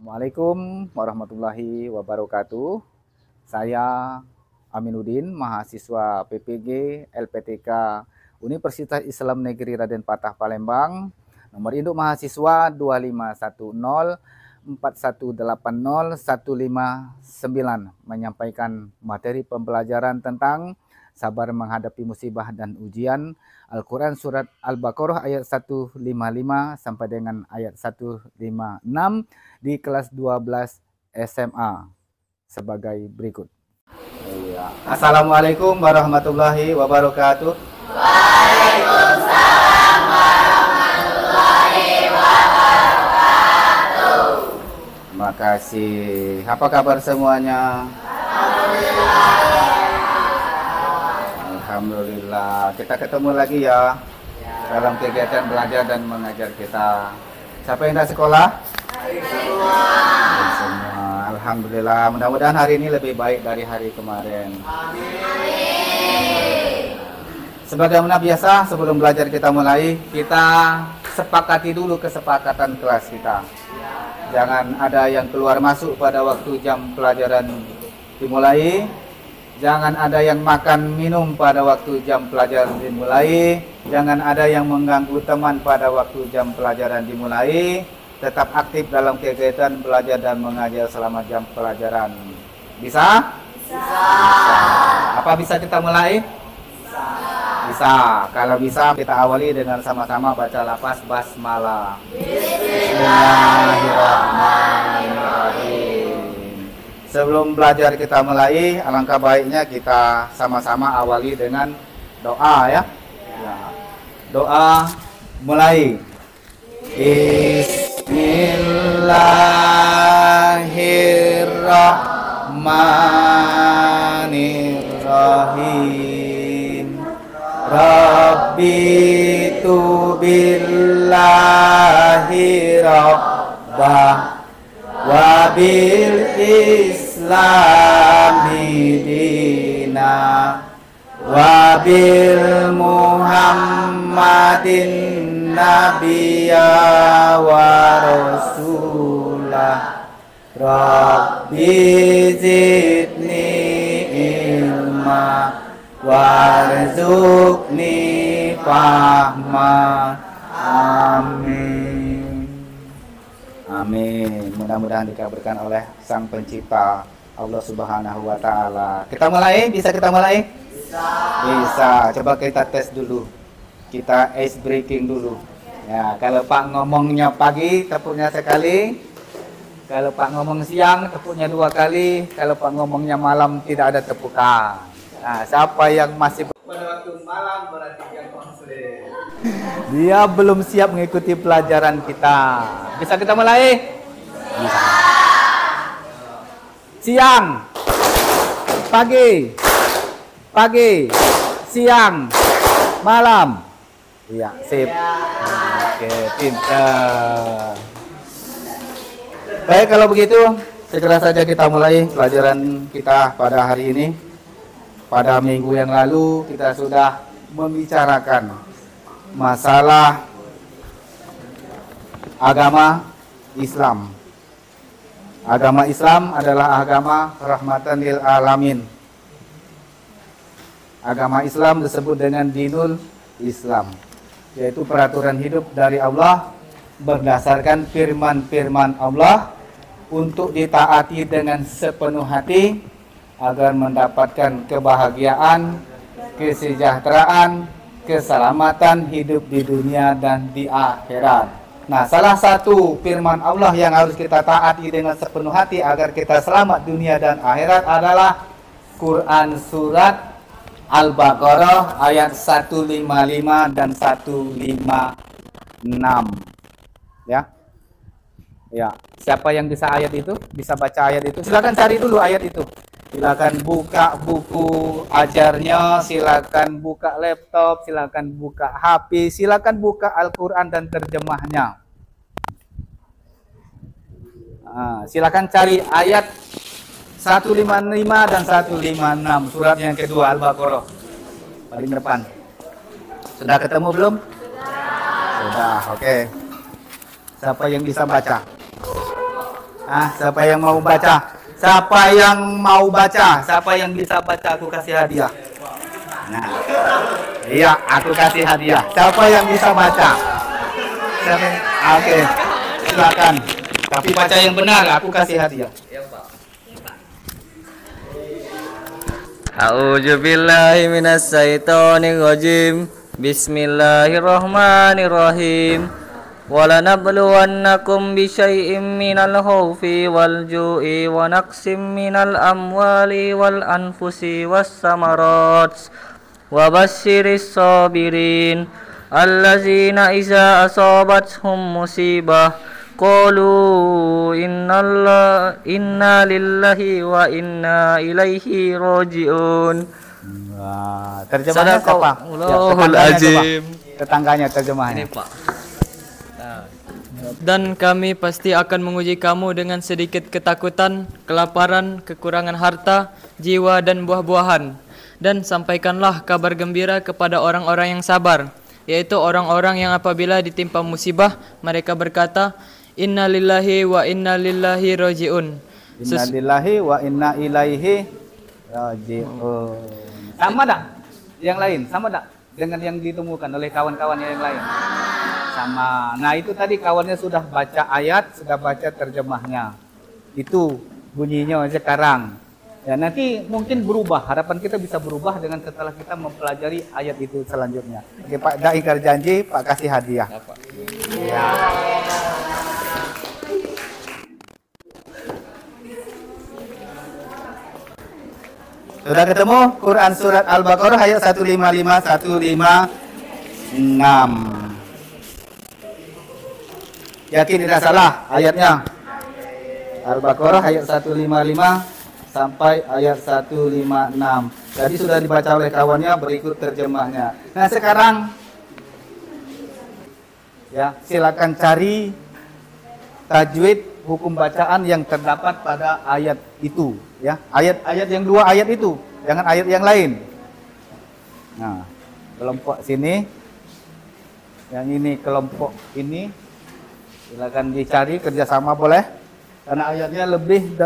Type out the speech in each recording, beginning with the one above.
Assalamualaikum warahmatullahi wabarakatuh. Saya Aminuddin, mahasiswa PPG LPTK Universitas Islam Negeri Raden Patah Palembang. Nomor induk mahasiswa 251041801599 menyampaikan materi pembelajaran tentang sabar menghadapi musibah dan ujian Al-Quran Surat Al-Baqarah ayat 155 sampai dengan ayat 156 di kelas 12 SMA sebagai berikut. Assalamualaikum warahmatullahi wabarakatuh. Waalaikumsalam warahmatullahi wabarakatuh. Terima kasih. Apa kabar semuanya? Alhamdulillah. Kita ketemu lagi ya dalam kegiatan belajar dan mengajar kita. Siapa yang tidak sekolah? Semua. Alhamdulillah. Mudah-mudahan hari ini lebih baik dari hari kemarin. Amin. Sebagaimana biasa, sebelum belajar kita mulai, kita sepakati dulu kesepakatan kelas kita. Jangan ada yang keluar masuk pada waktu jam pelajaran dimulai. Jangan ada yang makan minum pada waktu jam pelajaran dimulai. Jangan ada yang mengganggu teman pada waktu jam pelajaran dimulai. Tetap aktif dalam kegiatan belajar dan mengajar selama jam pelajaran. Bisa? Bisa. Apa bisa kita mulai? Bisa. Kalau bisa kita awali dengan sama-sama baca lafaz basmalah. Bismillahirrahmanirrahim. Sebelum belajar kita mulai, alangkah baiknya kita sama-sama awali dengan doa ya. Doa mulai. Bismillahirrahmanirrahim. Rabbi tu billahi rabbah wa bil islami dina wa bil muhammadin nabiyya wa rasulah rabbi zidni ilma warzuqni fahma. Amin. Amin. Mudah-mudahan dikabulkan oleh Sang Pencipta Allah Subhanahu wa taala. Kita mulai? Bisa kita mulai? Bisa. Bisa. Coba kita tes dulu. Kita ice breaking dulu. Ya, kalau Pak ngomongnya pagi, tepuknya sekali. Kalau Pak ngomong siang, tepuknya 2 kali. Kalau Pak ngomongnya malam, tidak ada tepukan. Nah, siapa yang masih pada waktu malam berarti dia konseling. Dia belum siap mengikuti pelajaran kita. Bisa kita mulai? Bisa. Siang, pagi, siang, malam. Iya, sip. Oke, pintar. Baik, kalau begitu, segera saja kita mulai pelajaran kita pada hari ini. Pada minggu yang lalu kita sudah membicarakan masalah agama Islam. Agama Islam adalah agama rahmatan lil alamin. Agama Islam disebut dengan dinul Islam, yaitu peraturan hidup dari Allah berdasarkan firman-firman Allah untuk ditaati dengan sepenuh hati agar mendapatkan kebahagiaan, kesejahteraan, keselamatan hidup di dunia dan di akhirat. Nah, salah satu firman Allah yang harus kita taati dengan sepenuh hati agar kita selamat dunia dan akhirat adalah Quran Surat Al-Baqarah ayat 155 dan 156. Ya. Ya, siapa yang bisa ayat itu? Bisa baca ayat itu? Silakan cari dulu ayat itu. Silakan buka buku ajarnya, silakan buka laptop, silakan buka HP, silakan buka Al-Quran dan terjemahnya. Silakan cari ayat 155 dan 156, surat yang kedua Al-Baqarah, paling depan. Sudah ketemu belum? Sudah, oke. Siapa yang bisa baca? Siapa yang mau baca? Siapa yang mau baca? Siapa yang bisa baca aku kasih hadiah. Nah, iya, aku kasih hadiah. Siapa yang bisa baca? Siapa? Oke, silakan. Tapi baca yang benar, aku kasih hadiah. A'udzu billahi minas syaitonir rajim. Bismillahirrahmanirrahim. Walanabluwannakum bisyai'im minal khaufi wal ju'i wa naqsim minal amwali wal anfusi was samarat wa basyiris sabirin allazina iza asabathum musibah qalu inna lillahi wa inna ilaihi raji'un. Terjemahnya siapa? Sadaqallahul azim. Tetangganya terjemahnya. Ini Pak. Dan kami pasti akan menguji kamu dengan sedikit ketakutan, kelaparan, kekurangan harta, jiwa dan buah-buahan. Dan sampaikanlah kabar gembira kepada orang-orang yang sabar, yaitu orang-orang yang apabila ditimpa musibah, mereka berkata, Inna lillahi wa inna lillahi raji'un. Inna lillahi wa inna ilaihi raji'un. Sama tak? Yang lain, sama tak? Dengan yang ditemukan oleh kawan-kawannya yang lain? Sama. Nah itu tadi kawannya sudah baca ayat, sudah baca terjemahnya. Itu bunyinya sekarang. Ya nanti mungkin berubah. Harapan kita bisa berubah dengan setelah kita mempelajari ayat itu selanjutnya. Oke, Pak Dak ingkar janji, Pak kasih hadiah. Ya. Sudah ketemu Quran surat Al-Baqarah ayat 155 156. Yakin tidak salah ayatnya. Al-Baqarah ayat 155 sampai ayat 156. Tadi sudah dibaca oleh kawannya, berikut terjemahnya. Nah, sekarang ya, silakan cari tajwid hukum bacaan yang terdapat pada ayat itu, ya. Ayat yang dua ayat itu, jangan ayat yang lain. Nah, kelompok sini. Yang ini kelompok ini. Silakan dicari kerjasama boleh, karena ayatnya lebih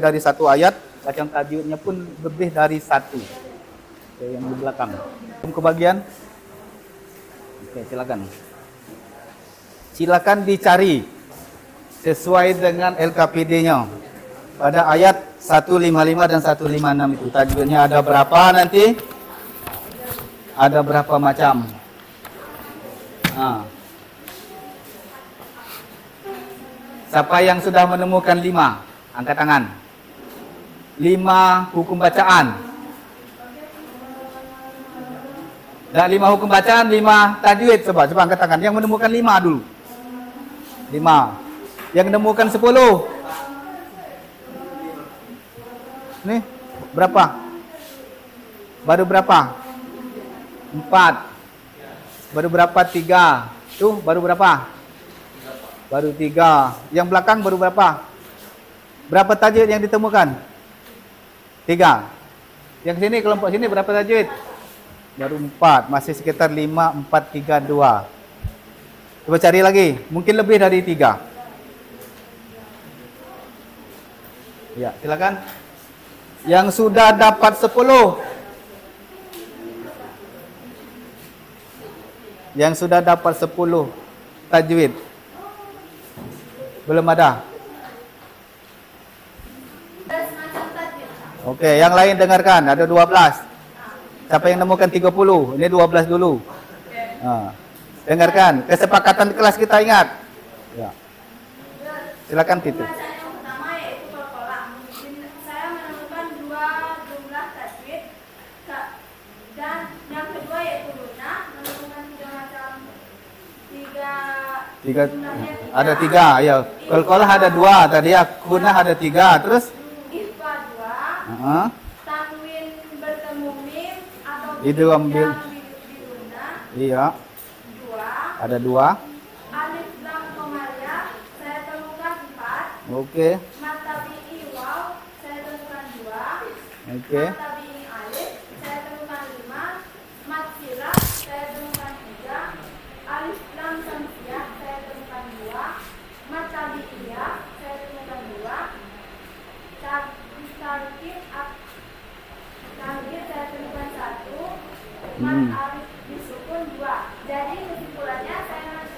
dari satu ayat, bacaan tajwidnya pun lebih dari satu. Oke, yang di belakang. Kebagian. Oke, silakan dicari sesuai dengan LKPD-nya pada ayat 155 dan 156 itu. Tajwidnya ada berapa nanti? Ada berapa macam? Nah. Siapa yang sudah menemukan 5? Angkat tangan. 5 hukum bacaan. Dan 5 hukum bacaan, 5 tajwid. Coba angkat tangan. Yang menemukan 5 dulu. 5. Yang menemukan 10. Nih, berapa? Baru berapa? 4. Baru berapa? 3. Tuh, baru berapa? Baru 3. Yang belakang baru berapa? Berapa tajwid yang ditemukan? 3. Yang sini, kelompok sini berapa tajwid? Baru 4. Masih sekitar 5, 4, 3, 2. Coba cari lagi. Mungkin lebih dari 3. Ya, silakan. Yang sudah dapat 10. Yang sudah dapat 10 tajwid. Belum ada. Oke, yang lain dengarkan. Ada 12. Siapa yang nemukan 30? Ini 12 dulu. Nah, dengarkan. Kesepakatan kelas kita ingat. Ya. Silakan Titu. Ada 3, ya. Qalqalah ada 2, tadi Kunah ada 3, terus Ikhfa 2, tanwin bertemu mim atau itu ambil. Iya. 2. Ada 2. Alif lam komaria saya temukan 4. Oke. Mat tabi'i waw saya temukan 2. Oke. Mat tabi'i alif saya temukan 5. Mat silab saya temukan 3. Alif lam samsiah saya temukan 2. Mat tabi'iyah saya dengan alif disukun 2. Jadi kesimpulannya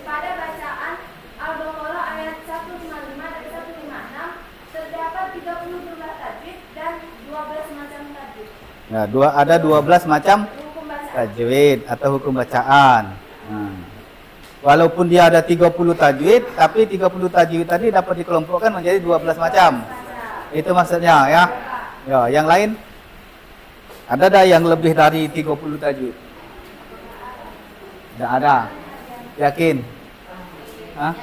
pada bacaan Al-Baqarah ayat 155 dan 156 terdapat 30 jumlah tajwid dan 12 macam tajwid. Ya, ada 12 macam Hukum bacaan. tajwid atau hukum bacaan. Walaupun dia ada 30 tajwid, tapi 30 tajwid tadi dapat dikelompokkan menjadi 12 macam. Itu maksudnya ya. Ya, yang lain ada yang lebih dari 30 tajwid? Tidak ada. Yakin? Hah?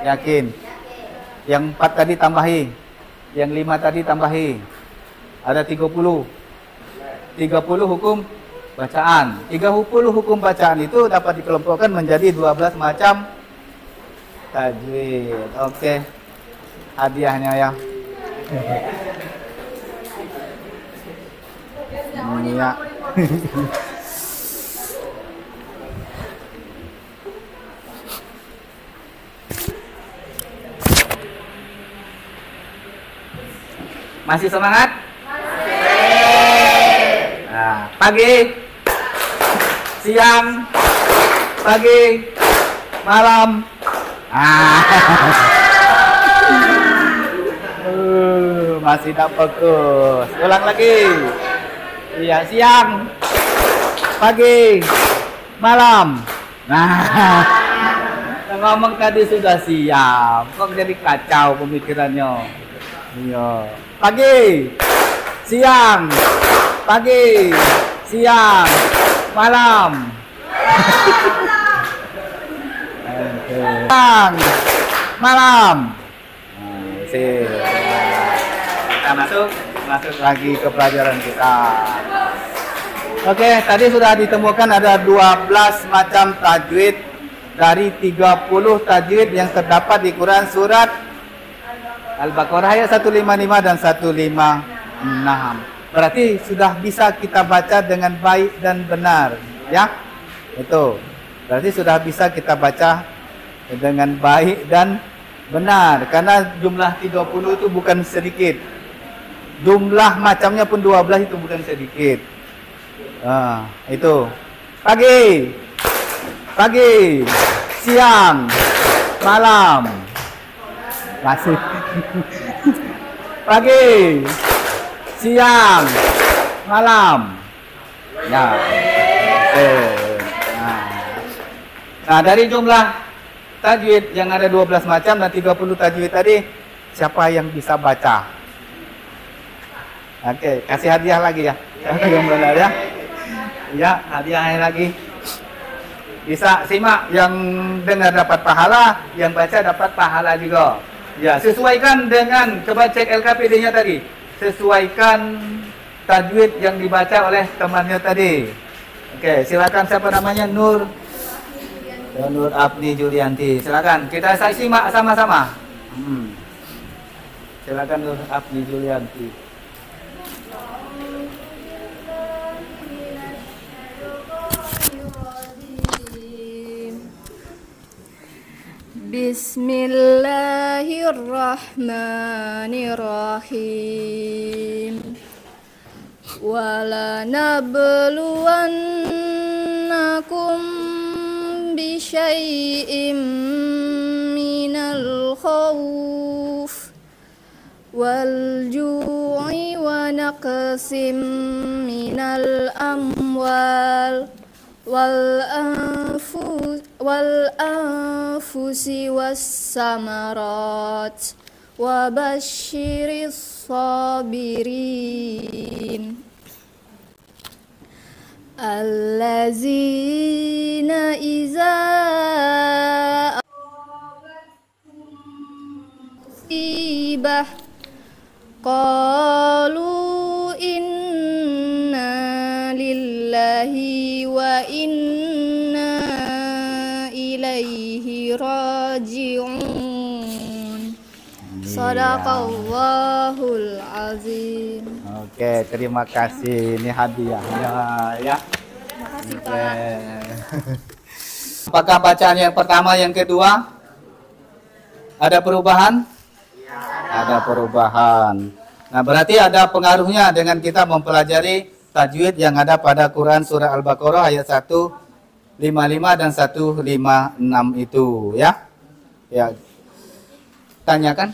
Yakin? Yang 4 tadi tambahi. Yang 5 tadi tambahi. Ada 30. 30 hukum bacaan. 30 hukum bacaan itu dapat dikelompokkan menjadi 12 macam tajwid. Oke. Hadiahnya ya. Ya. Masih semangat? Nah, pagi, siang, pagi, malam. Masih tak fokus. Ulang lagi. Iya, siang, pagi, malam. Nah, ngomong tadi sudah siap. Kok jadi kacau pemikirannya? Iya. Pagi, siang, pagi, siang, malam. Siang, malam. Kita masuk lagi ke pelajaran kita. Oke, tadi sudah ditemukan ada 12 macam tajwid dari 30 tajwid yang terdapat di Quran surat Al-Baqarah ayat 155 dan 156. Berarti sudah bisa kita baca dengan baik dan benar, ya? Itu. Berarti sudah bisa kita baca dengan baik dan benar, karena jumlah 30 itu bukan sedikit. Jumlah macamnya pun 12 itu bukan sedikit. Itu. Pagi, siang, malam. Masih. Pagi, siang, malam. Ya. Nah, dari jumlah tajwid yang ada 12 macam dan 30 tajwid tadi, siapa yang bisa baca? Oke, kasih hadiah lagi ya. Siapa yang benar ya? Ya, hadiahnya lagi. Bisa simak, yang dengar dapat pahala, yang baca dapat pahala juga. Ya, sesuaikan dengan, coba cek LKPD-nya tadi. Sesuaikan tajwid yang dibaca oleh temannya tadi. Oke, silakan, siapa namanya? Nur Apni Julianti. Silakan, kita simak sama-sama. Silakan Nur Apni Julianti. Bismillahirrahmanirrahim. Walanabluwannakum bisyai'im minal khawf wal ju'i wa naqsim minal amwal wal anfusi was samarat wa basyiris sabirin allazina iza musibah qalu inna lillahi wa inna ilaihi raji'un. Sadaqallahul azim. Oke, terima kasih. Ini hadiahnya ya. Terima kasih Pak. Apakah bacaan yang pertama, yang kedua ada perubahan? Ada perubahan. Nah, berarti ada pengaruhnya dengan kita mempelajari tajwid yang ada pada Quran surah Al-Baqarah ayat 155 dan 156 itu ya. Ya. Tanyakan.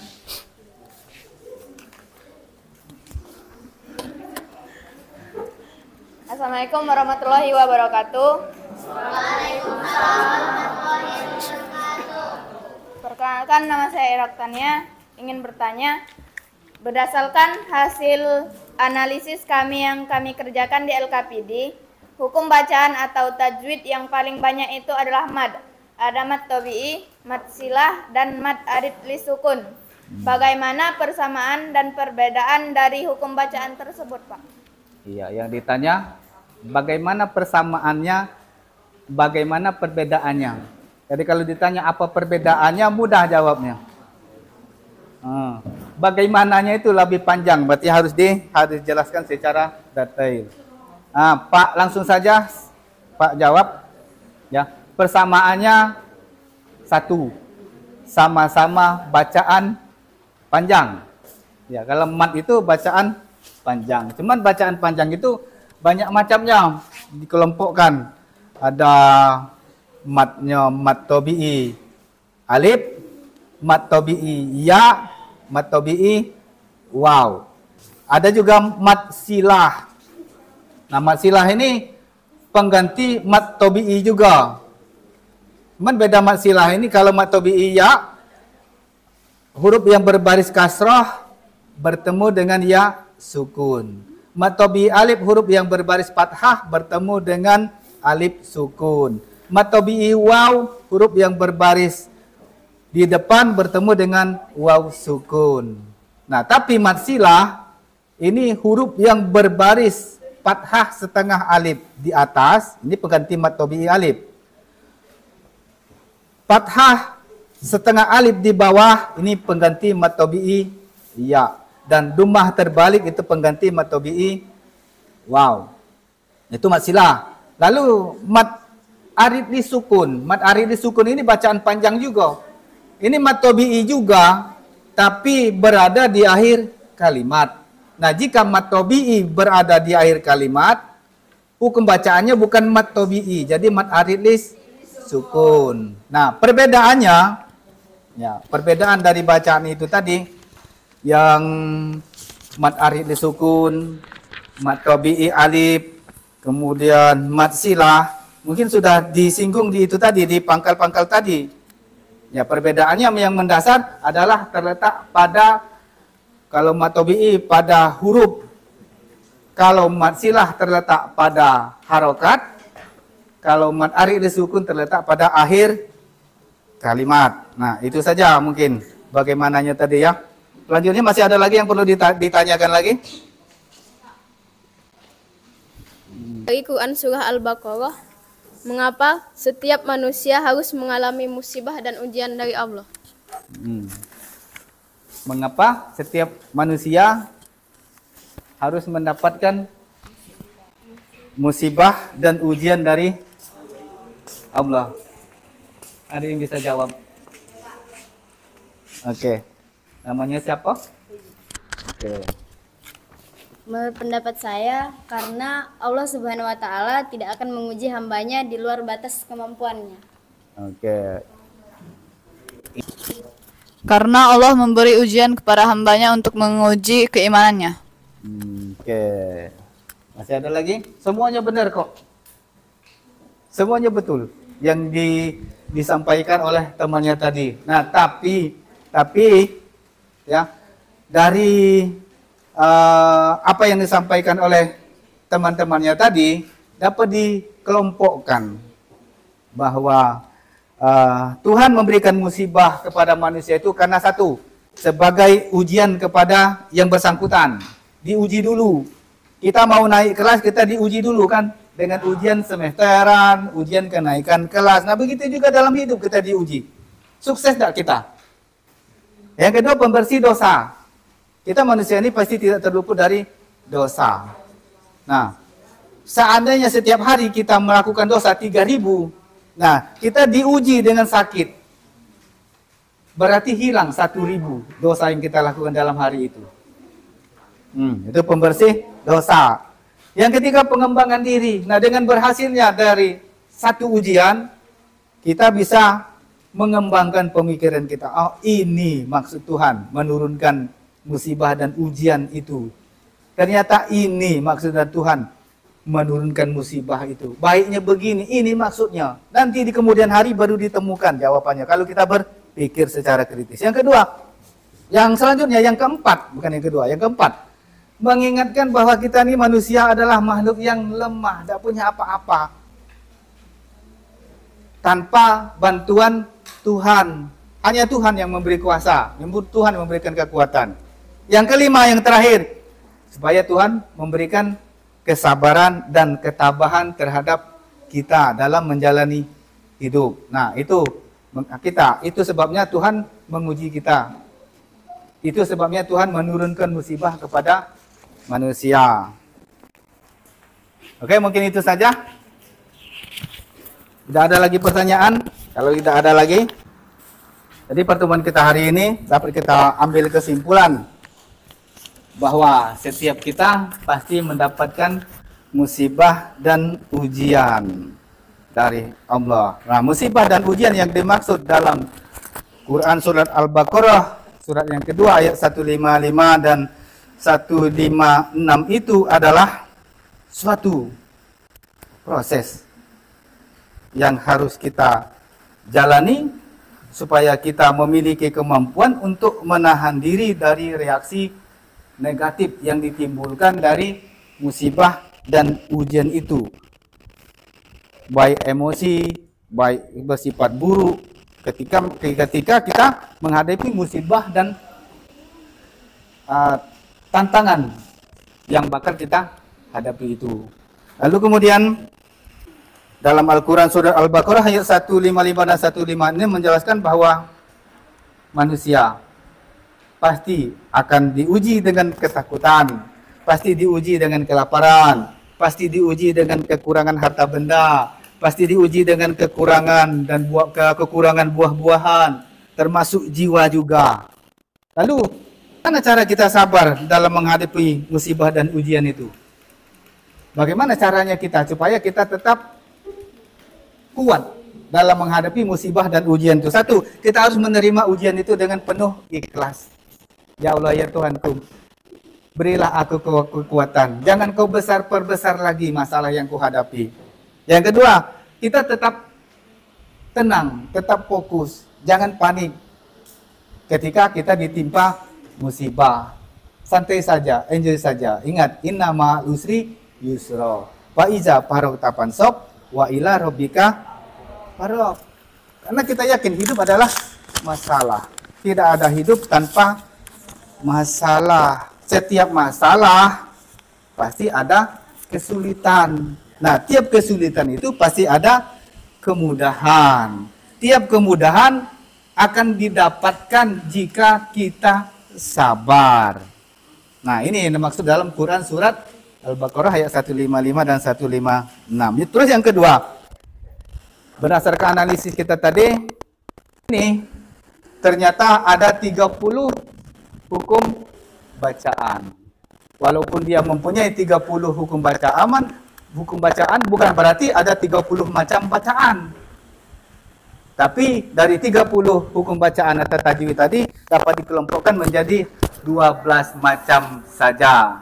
Assalamualaikum warahmatullahi wabarakatuh. Perkenalkan, nama saya Iraktania. Ingin bertanya, berdasarkan hasil analisis yang kami kerjakan di LKPD, hukum bacaan atau tajwid yang paling banyak itu adalah mad. Ada mad tabi'i, mad silah, dan mad arid li sukun. Bagaimana persamaan dan perbedaan dari hukum bacaan tersebut, Pak? Iya, yang ditanya bagaimana persamaannya, bagaimana perbedaannya. Jadi kalau ditanya apa perbedaannya, mudah jawabnya. Bagaimananya itu lebih panjang, berarti harus dijelaskan secara detail. Pak langsung saja Pak jawab. Ya, persamaannya satu, sama-sama bacaan panjang. Ya, kalau mat itu bacaan panjang. Cuman bacaan panjang itu banyak macamnya, dikelompokkan. Ada matnya mat tabi'i alif, mat tabi'i ya, mat tabi'i waw. Ada juga mat silah. Nah, mat silah ini pengganti mat tabi'i juga. Cuman beda mat silah ini, kalau mat tabi'i ya, huruf yang berbaris kasrah bertemu dengan ya sukun. Mat tabi'i alif, huruf yang berbaris fathah bertemu dengan alif sukun. Mat tabi'i waw, huruf yang berbaris di depan bertemu dengan waw sukun. Nah, tapi mat silah ini huruf yang berbaris fathah setengah alif di atas, ini pengganti mat tabi'i alif. Fathah setengah alif di bawah, ini pengganti mat tabi'i ya. Dan dumah terbalik itu pengganti mat tabi'i waw. Itu mat silah. Lalu mat arid li sukun. Mat arid li sukun ini bacaan panjang juga. Ini mat tabi'i juga, tapi berada di akhir kalimat. Nah, jika mat tabi'i berada di akhir kalimat, hukum bacaannya bukan mat tabi'i, jadi mat arid li sukun. Nah, perbedaannya, ya, perbedaan dari bacaan itu tadi, yang mat arid li sukun, mat tabi'i alif, kemudian mat silah, mungkin sudah disinggung di itu tadi, di pangkal-pangkal tadi. Ya, perbedaannya yang mendasar adalah terletak pada, kalau mat tabi'i pada huruf, kalau mat silah terletak pada harokat, kalau mat arid li sukun terletak pada akhir kalimat. Nah, itu saja mungkin bagaimananya tadi ya. Selanjutnya masih ada lagi yang perlu ditanyakan lagi? Dari Quran surah Al-Baqarah, mengapa setiap manusia harus mengalami musibah dan ujian dari Allah? Mengapa setiap manusia harus mendapatkan musibah dan ujian dari Allah? Ada yang bisa jawab? Oke. Namanya siapa? Oke. Menurut pendapat saya, karena Allah Subhanahu wa Ta'ala tidak akan menguji hambanya di luar batas kemampuannya. Oke. Karena Allah memberi ujian kepada hambanya untuk menguji keimanannya. Oke. Masih ada lagi? Semuanya benar kok. Semuanya betul yang disampaikan oleh temannya tadi. Nah, tapi ya, dari apa yang disampaikan oleh teman-temannya tadi dapat dikelompokkan bahwa Tuhan memberikan musibah kepada manusia itu karena satu, sebagai ujian kepada yang bersangkutan. Diuji dulu. Kita mau naik kelas, kita diuji dulu kan, dengan ujian semesteran, ujian kenaikan kelas. Nah, begitu juga dalam hidup kita diuji. Sukses tidak kita? Yang kedua, pembersih dosa. Kita manusia ini pasti tidak terluput dari dosa. Nah, seandainya setiap hari kita melakukan dosa 3.000, nah, kita diuji dengan sakit. Berarti hilang 1.000 dosa yang kita lakukan dalam hari itu. Itu pembersih dosa. Yang ketiga, pengembangan diri. Nah, dengan berhasilnya dari satu ujian, kita bisa mengembangkan pemikiran kita. Oh, ini maksud Tuhan menurunkan musibah dan ujian itu. Ternyata ini maksudnya Tuhan menurunkan musibah itu. Baiknya begini, ini maksudnya. Nanti di kemudian hari baru ditemukan jawabannya. Kalau kita berpikir secara kritis. Yang kedua, yang selanjutnya, yang keempat, bukan yang kedua, yang keempat, mengingatkan bahwa kita ini manusia adalah makhluk yang lemah, tidak punya apa-apa. Tanpa bantuan Tuhan. Hanya Tuhan yang memberi kuasa. Tuhan yang memberikan kekuatan. Yang kelima, yang terakhir, supaya Tuhan memberikan kesabaran dan ketabahan terhadap kita dalam menjalani hidup. Nah, itu sebabnya Tuhan menguji kita. Itu sebabnya Tuhan menurunkan musibah kepada manusia. Oke, mungkin itu saja. Tidak ada lagi pertanyaan? Kalau tidak ada lagi, jadi pertemuan kita hari ini dapat kita ambil kesimpulan bahwa setiap kita pasti mendapatkan musibah dan ujian dari Allah. Nah, musibah dan ujian yang dimaksud dalam Quran surat Al-Baqarah, surat yang kedua ayat 155 dan 156 itu adalah suatu proses yang harus kita jalani supaya kita memiliki kemampuan untuk menahan diri dari reaksi negatif yang ditimbulkan dari musibah dan ujian itu. Baik emosi, baik bersifat buruk ketika kita menghadapi musibah dan tantangan yang bakal kita hadapi itu. Lalu kemudian dalam Al-Quran Surah Al-Baqarah ayat 155 dan 156 ini menjelaskan bahwa manusia pasti akan diuji dengan ketakutan, pasti diuji dengan kelaparan, pasti diuji dengan kekurangan harta benda, pasti diuji dengan kekurangan dan kekurangan buah-buahan, termasuk jiwa juga. Lalu, bagaimana cara kita sabar dalam menghadapi musibah dan ujian itu? Bagaimana caranya kita supaya kita tetap kuat dalam menghadapi musibah dan ujian itu? Satu, kita harus menerima ujian itu dengan penuh ikhlas. Ya Allah, ya Tuhanku, berilah aku kekuatan. Jangan kau perbesar lagi masalah yang kuhadapi. Yang kedua, kita tetap tenang, tetap fokus. Jangan panik ketika kita ditimpa musibah. Santai saja, enjoy saja. Ingat, inna ma'al usri yusra. Wa iza faragta fansab wa ila rabbika faragh. Karena kita yakin hidup adalah masalah. Tidak ada hidup tanpa masalah. Setiap masalah pasti ada kesulitan. Nah, tiap kesulitan itu pasti ada kemudahan. Tiap kemudahan akan didapatkan jika kita sabar. Nah, ini yang dimaksud dalam Quran surat Al-Baqarah ayat 155 dan 156. Terus yang kedua, berdasarkan analisis kita tadi, ini ternyata ada 30 hukum bacaan. Walaupun dia mempunyai 30 hukum bacaan bukan berarti ada 30 macam bacaan. Tapi dari 30 hukum bacaan atau tajwid tadi dapat dikelompokkan menjadi 12 macam saja.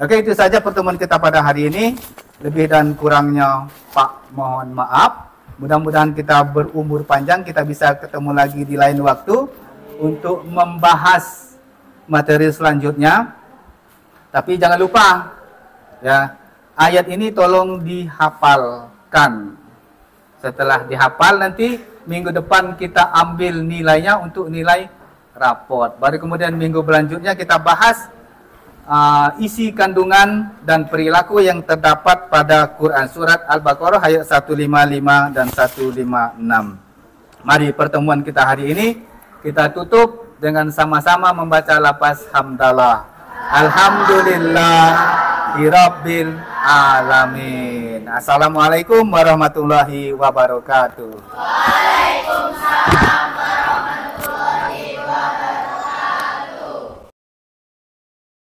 Oke, itu saja pertemuan kita pada hari ini. Lebih dan kurangnya Pak mohon maaf. Mudah-mudahan kita berumur panjang, kita bisa ketemu lagi di lain waktu untuk membahas materi selanjutnya. Tapi jangan lupa ya, ayat ini tolong dihafalkan. Setelah dihafal nanti minggu depan kita ambil nilainya untuk nilai raport. Baru kemudian minggu berlanjutnya kita bahas isi kandungan dan perilaku yang terdapat pada Quran surat Al-Baqarah ayat 155 dan 156. Mari pertemuan kita hari ini kita tutup dengan sama-sama membaca lafaz hamdalah. Alhamdulillah Rabbil alamin. Assalamualaikum warahmatullahi wabarakatuh. Waalaikumsalam.